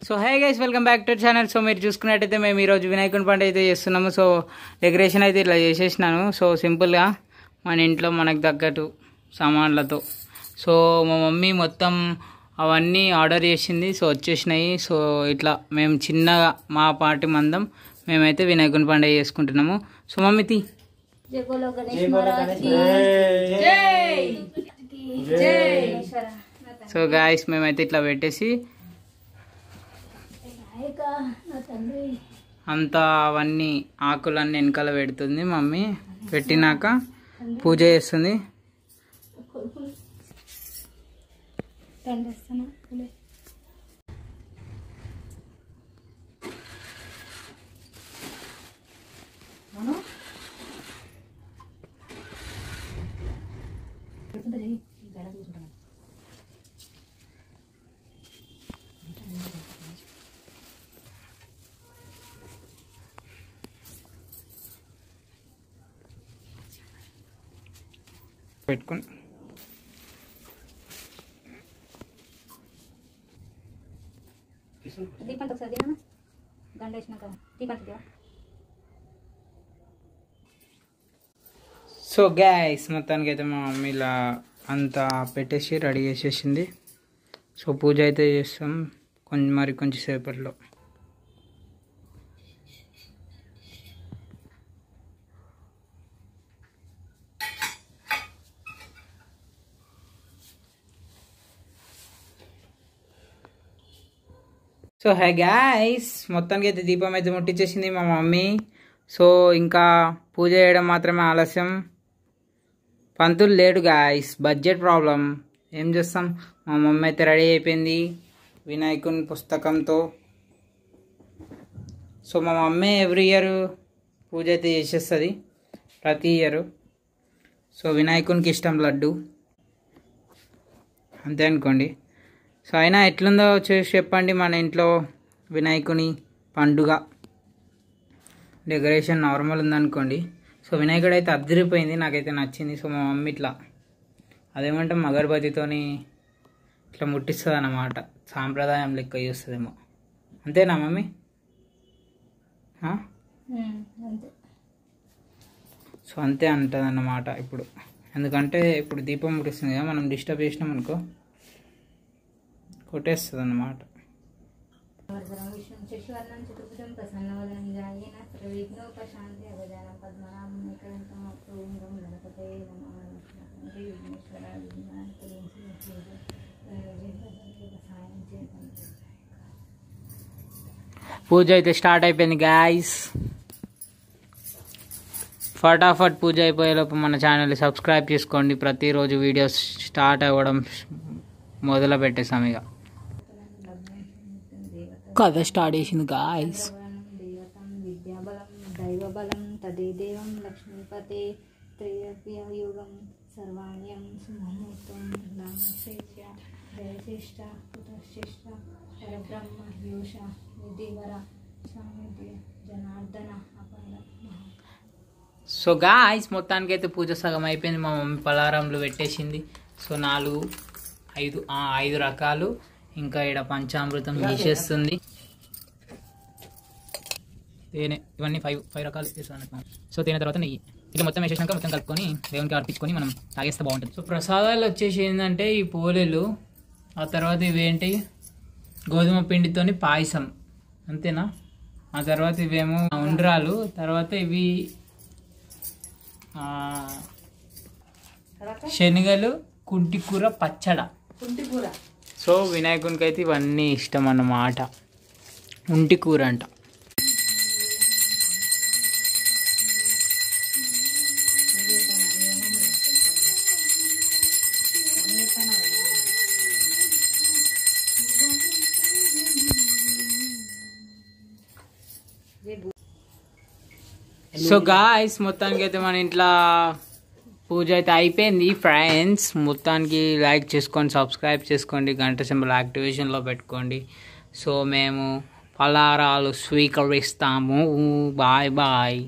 So hey guys, welcome back to channel. So మీరు చూసుకున్నట్టయితే మేము ఈరోజు వినాయకుని పండుగ అయితే చేస్తున్నాము. సో డెకరేషన్ అయితే ఇట్లా చేసేసినాను. సో సింపుల్గా మన ఇంట్లో మనకు తగ్గట్టు సామాన్లతో. సో మా మమ్మీ మొత్తం అవన్నీ ఆర్డర్ చేసింది. సో వచ్చేసినాయి. సో ఇట్లా మేము చిన్నగా మా పార్టీ మందం మేమైతే వినాయకుని పండుగ చేసుకుంటున్నాము. సో మమ్మీ తీ. సో గాయస్ మేమైతే ఇట్లా పెట్టేసి అంతా అవన్నీ ఆకులన్నీ వెనకాల పెడుతుంది మమ్మీ. పెట్టినాక పూజ చేస్తుంది. పెట్టుకుని సో గ్యాస్ మొత్తానికి అయితే మా మమ్మీ ఇలా అంతా పెట్టేసి రెడీ చేసేసింది. సో పూజ అయితే చేస్తాం కొంచెం సేపట్లో. సో హే గాయ్స్, మొత్తానికి అయితే దీపం అయితే ముట్టించేసింది మా మమ్మీ. సో ఇంకా పూజ చేయడం మాత్రమే ఆలస్యం. పంతులు లేడు గాయ్స్, బడ్జెట్ ప్రాబ్లం. ఏం చేస్తాం, మా మమ్మీ అయితే రెడీ అయిపోయింది వినాయకుని పుస్తకంతో. సో మా మమ్మీ ఎవ్రీ ఇయర్ పూజ అయితే చేసేస్తుంది, ప్రతి ఇయర్. సో వినాయకునికి ఇష్టం లడ్డు, అంతే అనుకోండి. సో అయినా ఎట్లుందో చూసి చెప్పండి మన ఇంట్లో వినాయకుని పండుగ. డెకరేషన్ నార్మల్ ఉందనుకోండి. సో వినాయకుడు అయితే అద్దరిపోయింది, నాకైతే నచ్చింది. సో మా మమ్మీ ఇట్లా అదేమంటే అగరబత్తితోని ఇట్లా ముట్టిస్తుంది అన్నమాట. సాంప్రదాయం లెక్క చేస్తుందేమో, అంతేనా మమ్మీ? సో అంతే అంటుంది అన్నమాట ఇప్పుడు. ఎందుకంటే ఇప్పుడు దీపం ముట్టిస్తుంది కదా, మనం డిస్టర్బ్ చేసినాం అనుకో కొట్టేస్తుంది అన్నమాట. పూజ అయితే స్టార్ట్ అయిపోయింది గాయస్. ఫటాఫట్ పూజ అయిపోయేలోపు మన ఛానల్ని సబ్స్క్రైబ్ చేసుకోండి. ప్రతిరోజు వీడియోస్ స్టార్ట్ అవ్వడం మొదలు పెట్టేసాం. ఇక కథ స్టార్ట్ చేసింది గాయస్. విద్యాబలం దైవబలం తదేదేవం లక్ష్మీపతే త్రియవ్యయుగం సర్వాణ్యం సుమహూర్తం నామశేష దయశిష్ట కుతశిష్ట పరబ్రహ్మ యోష నిధివర స్వామి జనార్దన అపర. సో గాయస్ మొత్తానికి అయితే పూజ సగం అయిపోయింది. మా మమ్మీ పలారంలు పెట్టేసింది. సో 5 రకాలు, ఇంకా ఇక్కడ పంచామృతం తీసేస్తుంది. తేనె, ఇవన్నీ 5 రకాలు వేసాను. సో తేనె తర్వాత నెయ్యి ఇట్లా మొత్తం వేసేసాక మొత్తం కలుపుకొని దేవునికి అర్పించుకొని మనం తాగేస్తే బాగుంటుంది. సో ప్రసాదాలు వచ్చేసి ఏంటంటే ఈ పోలేలు, ఆ తర్వాత ఇవేంటి గోధుమ పిండితోని పాయసం, అంతేనా? ఆ తర్వాత ఇవేమో ఉండ్రాలు, తర్వాత ఇవి శనగలు, కుంటికూర పచ్చడ. సో వినాయకునికి అయితే ఇవన్నీ ఇష్టం అన్నమాట. ఉంటి కూర అంట. సో గాయ్స్ మొత్తానికి అయితే మన ఇంట్లో పూజ అయితే అయిపోయింది ఫ్రెండ్స్. మొత్తానికి లైక్ చేసుకోండి, సబ్స్క్రైబ్ చేసుకోండి, గంట సింబల్ యాక్టివేషన్లో పెట్టుకోండి. సో మేము పలారాలు స్వీకరిస్తాము. Bye bye.